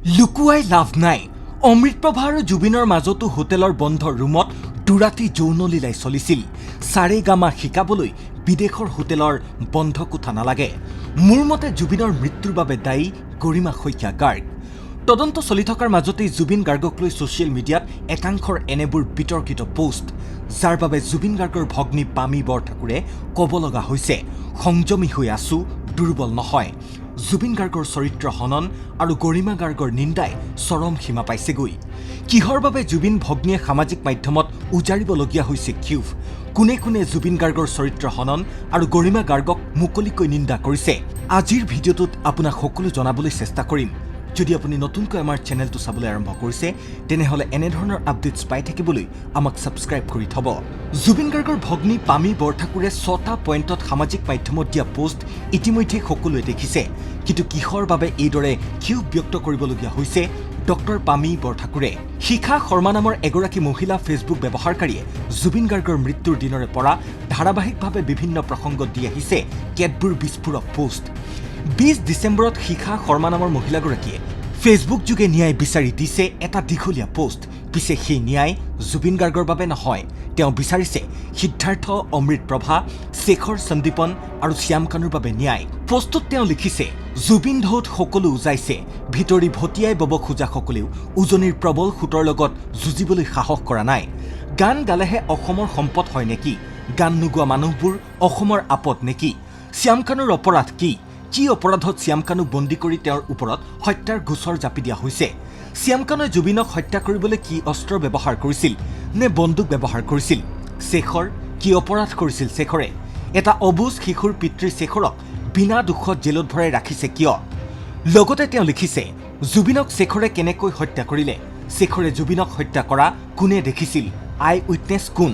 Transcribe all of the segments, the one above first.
লুকুৱাই লাভ নাই। অমৃতপ্ৰভা আৰু জুবিনৰ মাজতো হোটেলৰ বন্ধ ৰুমত দুৰাতি যৌনলীলাই চলিছিল। সাৰেগামা শিকাবলৈ বিদেশৰ হোটেলৰ বন্ধ কোঠা নালাগে। মোৰ মতে জুবিনৰ মৃত্যুৰ বাবে দায়ী গৰিমা শইকীয়া গাৰ্গ। তদন্ত চলি থকাৰ মাজতেই জুবিন গাৰ্গক লৈ ছ'চিয়েল মিডিয়াত একাংশৰ এনেবোৰ বিতৰ্কিত পোষ্ট, যাৰ বাবে জুবিন গাৰ্গৰ ভগ্নী পামী বৰঠাকুৰে ক'ব লগা হৈছে, সংযমী হৈ আছো, দুৰ্বল নহয়। জুবিন গাৰ্গৰ চৰিত্ৰ হনন আৰু গৰিমা গাৰ্গৰ নিন্দাই চৰম সীমা পাইছেগৈ। কিহৰ বাবে জুবিন ভগ্নীয়ে সামাজিক মাধ্যমত উজাৰিবলগীয়া হৈছে ক্ষোভ? কোনে কোনে জুবিন গাৰ্গৰ চৰিত্ৰ হনন আৰু গৰিমা গাৰ্গক মুকলিকৈ নিন্দা কৰিছে? আজিৰ ভিডিঅ'টোত আপোনাক সকলো জনাবলৈ চেষ্টা কৰিম। যদি আপুনি নতুনকৈ আমাৰ চেনেলটো চাবলৈ আৰম্ভ কৰিছে, তেনেহ'লে এনেধৰণৰ আপডেটছ পাই থাকিবলৈ আমাক ছাবস্ক্ৰাইব কৰি থ'ব। জুবিন গাৰ্গৰ ভগ্নী পামী বৰঠাকুৰে 6টা পইণ্টত সামাজিক মাধ্যমত দিয়া পোষ্ট ইতিমধ্যে সকলোৱে দেখিছে। কিন্তু কিহৰ বাবে এইদৰে ক্ষোভ ব্যক্ত কৰিবলগীয়া হৈছে ডক্টৰ পামী বৰঠাকুৰে? শিখা শৰ্মা নামৰ এগৰাকী মহিলা ফেচবুক ব্যৱহাৰকাৰীয়ে জুবিন গাৰ্গৰ মৃত্যুৰ দিনৰে পৰা ধাৰাবাহিকভাৱে বিভিন্ন প্ৰসংগত দি আহিছে কেতবোৰ বিস্ফোৰক পোষ্ট। 20 ডিচেম্বৰত শিখা শৰ্মা নামৰ মহিলাগৰাকীয়ে ফেচবুক যোগে ন্যায় বিচাৰি দিছে এটা দীঘলীয়া পোষ্ট। পিছে সেই ন্যায় জুবিন গাৰ্গৰ বাবে নহয়, তেওঁ বিচাৰিছে সিদ্ধাৰ্থ, অমৃতপ্ৰভা, শেখৰ, সন্দীপন আৰু শ্যাম কানুৰ বাবে ন্যায়। পোষ্টত তেওঁ লিখিছে, জুবিন ঢৌত সকলো উজাইছে, ভিতৰি ভটিয়াই বব খোজাসকলেও উজনিৰ প্ৰবল সোঁতৰ লগত যুঁজিবলৈ সাহস কৰা নাই। গান গালেহে অসমৰ সম্পদ হয় নেকি? গান নোগোৱা মানুহবোৰ অসমৰ আপদ নেকি? শ্যাম কানুৰ অপৰাধ কি? কি অপৰাধত শ্যাম কানুক বন্দী কৰি তেওঁৰ ওপৰত হত্যাৰ গোচৰ জাপি দিয়া হৈছে? শ্যাম কানুৱে জুবিনক হত্যা কৰিবলৈ কি অস্ত্ৰ ব্যৱহাৰ কৰিছিল নে বন্দুক ব্যৱহাৰ কৰিছিল? শেখৰ কি অপৰাধ কৰিছিল? শেখৰে এটা অবুজ শিশুৰ পিতৃ শেখৰক বিনা দোষত জেলত ভৰাই ৰাখিছে কিয়? লগতে তেওঁ লিখিছে, জুবিনক শেখৰে কেনেকৈ হত্যা কৰিলে? শেখৰে জুবিনক হত্যা কৰা কোনে দেখিছিল? আই উইটনেছ কোন?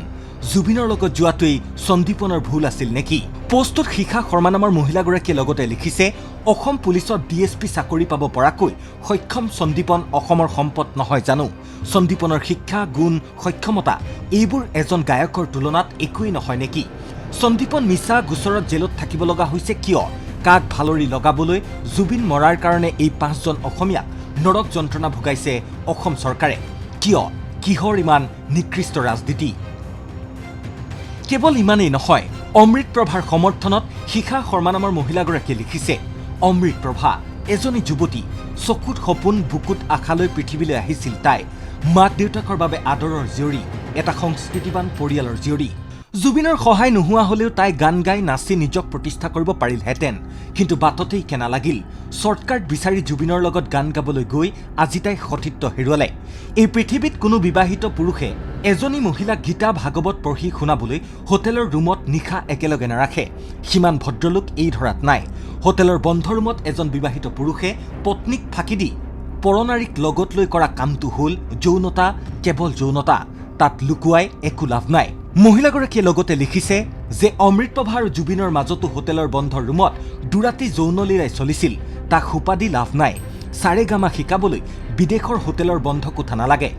জুবিনৰ লগত যোৱাটোৱেই সন্দীপনৰ ভুল আছিল নেকি? পোষ্টত শিখা শৰ্মা নামৰ মহিলাগৰাকীয়ে লগতে লিখিছে, অসম পুলিচত DSP চাকৰি পাব পৰাকৈ সক্ষম সন্দীপন অসমৰ সম্পদ নহয় জানো? সন্দীপনৰ শিক্ষা, গুণ, সক্ষমতা এইবোৰ এজন গায়কৰ তুলনাত একোৱেই নহয় নেকি? সন্দীপন মিছা গোচৰত জেলত থাকিব লগা হৈছে কিয়? কাক ভালৰি লগাবলৈ জুবিন মৰাৰ কাৰণে এই 5জন অসমীয়াক নৰক যন্ত্ৰণা ভোগাইছে অসম চৰকাৰে? কিয়? কিহৰ ইমান নিকৃষ্ট ৰাজনীতি? কেৱল ইমানেই নহয়, অমৃতপ্ৰভাৰ সমৰ্থনত শিখা শৰ্মা নামৰ মহিলাগৰাকীয়ে লিখিছে, অমৃতপ্ৰভা এজনী যুৱতী, চকুত সপোন, বুকুত আশালৈ পৃথিৱীলৈ আহিছিল তাই। মাক দেউতাকৰ বাবে আদৰৰ জীয়ৰী, এটা সংস্কৃতিবান পৰিয়ালৰ জীয়ৰী। জুবিনৰ সহায় নোহোৱা হ'লেও তাই গান গাই নাচি নিজক প্ৰতিষ্ঠা কৰিব পাৰিলহেঁতেন। কিন্তু বাটতেই কেনা লাগিল। শ্বৰ্টকাট বিচাৰি জুবিনৰ লগত গান গাবলৈ গৈ আজি তাই সতীত্ব হেৰুৱালে। এই পৃথিৱীত কোনো বিবাহিত পুৰুষে এজনী মহিলাক গীতা ভাগৱত পঢ়ি শুনাবলৈ হোটেলৰ ৰুমত নিশা একেলগে নাৰাখে। সিমান ভদ্ৰলোক এই ধৰাত নাই। হোটেলৰ বন্ধ ৰুমত এজন বিবাহিত পুৰুষে পত্নীক ফাঁকি দি পৰনাৰীক লগত লৈ কৰা কামটো হ'ল যৌনতা, কেৱল যৌনতা। তাত লুকুৱাই একো লাভ নাই। মহিলাগৰাকীয়ে লগতে লিখিছে যে অমৃতপ্ৰভা আৰু জুবিনৰ মাজতো হোটেলৰ বন্ধ ৰুমত দুৰাতি যৌনলীলাই চলিছিল। তাক সোপা দি লাভ নাই। সাৰেগামা শিকাবলৈ বিদেশৰ হোটেলৰ বন্ধ কোঠা নালাগে।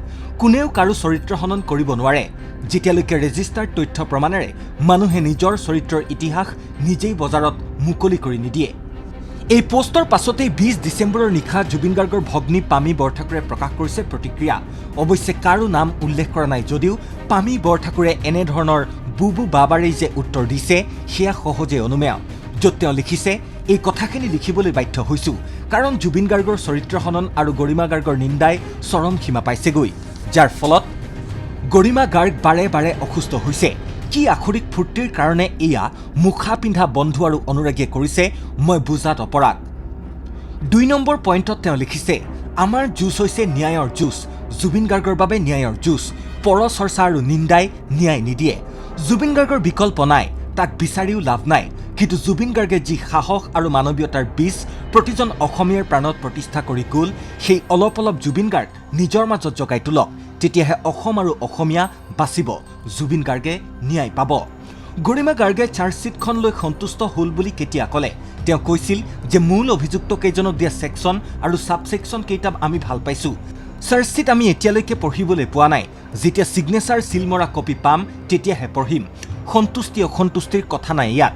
কোনেও কাৰো চৰিত্ৰ হনন কৰিব নোৱাৰে, যেতিয়ালৈকে ৰেজিষ্টাৰ্ড তথ্য প্ৰমাণেৰে মানুহে নিজৰ চৰিত্ৰৰ ইতিহাস নিজেই বজাৰত মুকলি কৰি নিদিয়ে। এই পোষ্টৰ পাছতেই 20 ডিচেম্বৰৰ নিশা জুবিন গাৰ্গৰ ভগ্নী পামী বৰঠাকুৰে প্ৰকাশ কৰিছে প্ৰতিক্ৰিয়া। অৱশ্যে কাৰো নাম উল্লেখ কৰা নাই যদিও পামী বৰঠাকুৰে এনেধৰণৰ বুবু বাবাৰেই যে উত্তৰ দিছে সেয়া সহজে অনুমেয়। য'ত তেওঁ লিখিছে, এই কথাখিনি লিখিবলৈ বাধ্য হৈছোঁ কাৰণ জুবিন গাৰ্গৰ চৰিত্ৰ হনন আৰু গৰিমা গাৰ্গৰ নিন্দাই চৰম সীমা পাইছেগৈ, যাৰ ফলত গৰিমা গাৰ্গ বাৰে বাৰে অসুস্থ হৈছে। কি আখৰিক ফূৰ্তিৰ কাৰণে এয়া মুখা পিন্ধা বন্ধু আৰু অনুৰাগীয়ে কৰিছে মই বুজাত অপৰাগ। 2 নম্বৰ পইণ্টত তেওঁ লিখিছে, আমাৰ যুঁজ হৈছে ন্যায়ৰ যুঁজ। জুবিন গাৰ্গৰ বাবে ন্যায়ৰ যুঁজ। পৰচৰ্চা আৰু নিন্দাই ন্যায় নিদিয়ে। জুবিন গাৰ্গৰ বিকল্প নাই, তাক বিচাৰিও লাভ নাই। কিন্তু জুবিন গাৰ্গে যি সাহস আৰু মানৱীয়তাৰ বীজ প্ৰতিজন অসমীয়াৰ প্ৰাণত প্ৰতিষ্ঠা কৰি গ'ল, সেই অলপ অলপ জুবিন গাৰ্গ নিজৰ মাজত জগাই তোলক। তেতিয়াহে অসম আৰু অসমীয়া বাচিব, জুবিন গাৰ্গে ন্যায় পাব। গৰিমা গাৰ্গে চাৰ্জশ্বিটখন লৈ সন্তুষ্ট হ'ল বুলি কেতিয়া ক'লে? তেওঁ কৈছিল যে মূল অভিযুক্ত কেইজনক দিয়া ছেকশ্যন আৰু ছাব ছেকশ্যন কেইটা আমি ভাল পাইছোঁ। চাৰ্জশ্বিট আমি এতিয়ালৈকে পঢ়িবলৈ পোৱা নাই। যেতিয়া ছিগনেচাৰ চিল মৰা কপি পাম তেতিয়াহে পঢ়িম। সন্তুষ্টি অসন্তুষ্টিৰ কথা নাই ইয়াত।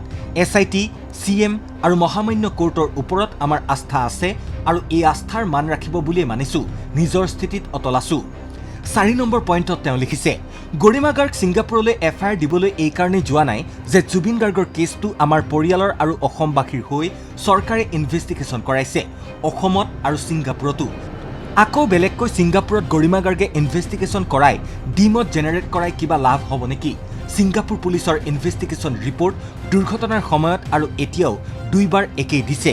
SIT, CM আৰু মহামান্য কোৰ্টৰ ওপৰত আমাৰ আস্থা আছে, আৰু এই আস্থাৰ মান ৰাখিব বুলিয়ে মানিছো নিজৰ স্থিতিত অটল আছো 4 নম্বৰ পইণ্টত তেওঁ লিখিছে গৰিমা গাৰ্গ ছিংগাপুৰলৈ এফআইআৰ দিবলৈ এই কাৰণে যোৱা নাই যে জুবিন গাৰ্গৰ কেছটো আমাৰ পৰিয়ালৰ আৰু অসমবাসীৰ হৈ চৰকাৰে ইনভেষ্টিগেশ্যন কৰাইছে অসমত আৰু ছিংগাপুৰতো আকৌ বেলেগকৈ ছিংগাপুৰত গৰিমা গাৰ্গে ইনভেষ্টিগেশ্যন কৰাই ডিমত জেনেৰেট কৰাই কিবা লাভ হ'ব নেকি ছিংগাপুৰ পুলিচৰ ইনভেষ্টিগেশ্যন ৰিপৰ্ট দুৰ্ঘটনাৰ সময়ত আৰু এতিয়াও দুইবাৰ একেই দিছে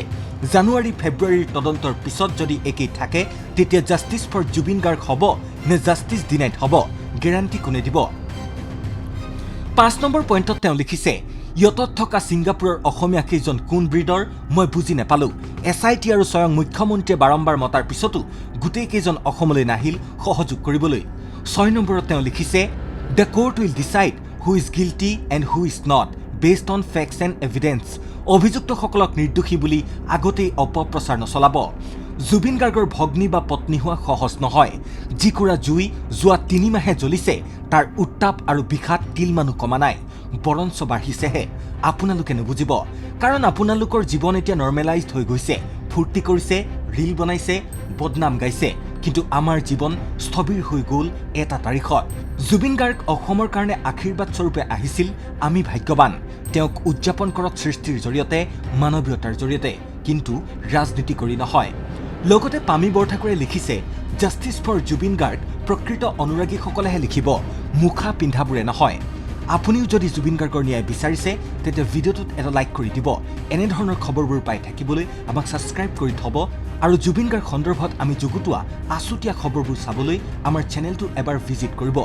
জানুৱাৰী ফেব্ৰুৱাৰীৰ তদন্তৰ পিছত যদি একেই থাকে তেতিয়া জাষ্টিছ ফৰ জুবিন গাৰ্গ হ'ব নে জাষ্টিছ ডিনাইড হ'ব গ্যাৰাণ্টি কোনে দিব 5 নম্বৰ পইণ্টত তেওঁ লিখিছে ইয়তত থকা ছিংগাপুৰৰ অসমীয়া কেইজন কোন ব্ৰিডৰ মই বুজি নাপালো এছআইটি আৰু স্বয়ং মুখ্যমন্ত্ৰীয়ে বাৰম্বাৰ মতাৰ পিছতো গোটেই কেইজন অসমলৈ নাহিল সহযোগ কৰিবলৈ 6 নম্বৰত তেওঁ লিখিছে the court will decide who is guilty and who is not based on facts and evidence অভিযুক্তসকলক নিৰ্দোষী বুলি আগতেই অপপ্ৰচাৰ নচলাব জুবিন গাৰ্গৰ ভগ্নী বা পত্নী হোৱা সহজ নহয় যিকুৰা জুই যোৱা 3 মাহে জ্বলিছে তাৰ উত্তাপ আৰু বিষাদ তিলমানো কমা নাই বৰঞ্চ বাঢ়িছেহে আপোনালোকে নুবুজিব কাৰণ আপোনালোকৰ জীৱন এতিয়া নৰ্মেলাইজড হৈ গৈছে ফূৰ্তি কৰিছে ৰীল বনাইছে বদনাম গাইছে কিন্তু আমাৰ জীৱন স্থবিৰ হৈ গ'ল এটা তাৰিখত জুবিন গাৰ্গ অসমৰ কাৰণে আশীৰ্বাদ স্বৰূপে আহিছিল আমি ভাগ্যৱান তেওঁক উদযাপন কৰক সৃষ্টিৰ জৰিয়তে মানৱীয়তাৰ জৰিয়তে কিন্তু ৰাজনীতি কৰি নহয় লগতে পামি বৰঠাকুৰে লিখিছে জাষ্টিছ ফৰ জুবিন গাৰ্গ প্ৰকৃত অনুৰাগীসকলেহে লিখিব মুখা পিন্ধাবোৰে নহয় আপুনিও যদি জুবিন গাৰ্গৰ ন্যায় বিচাৰিছে তেতিয়া ভিডিঅ'টোত এটা লাইক কৰি দিব এনেধৰণৰ খবৰবোৰ পাই থাকিবলৈ আমাক ছাবস্ক্ৰাইব কৰি থব আৰু জুবিন গাৰ্গ সন্দৰ্ভত আমি যুগুতোৱা আছুতীয়া খবৰবোৰ চাবলৈ আমাৰ চেনেলটো এবাৰ ভিজিট কৰিব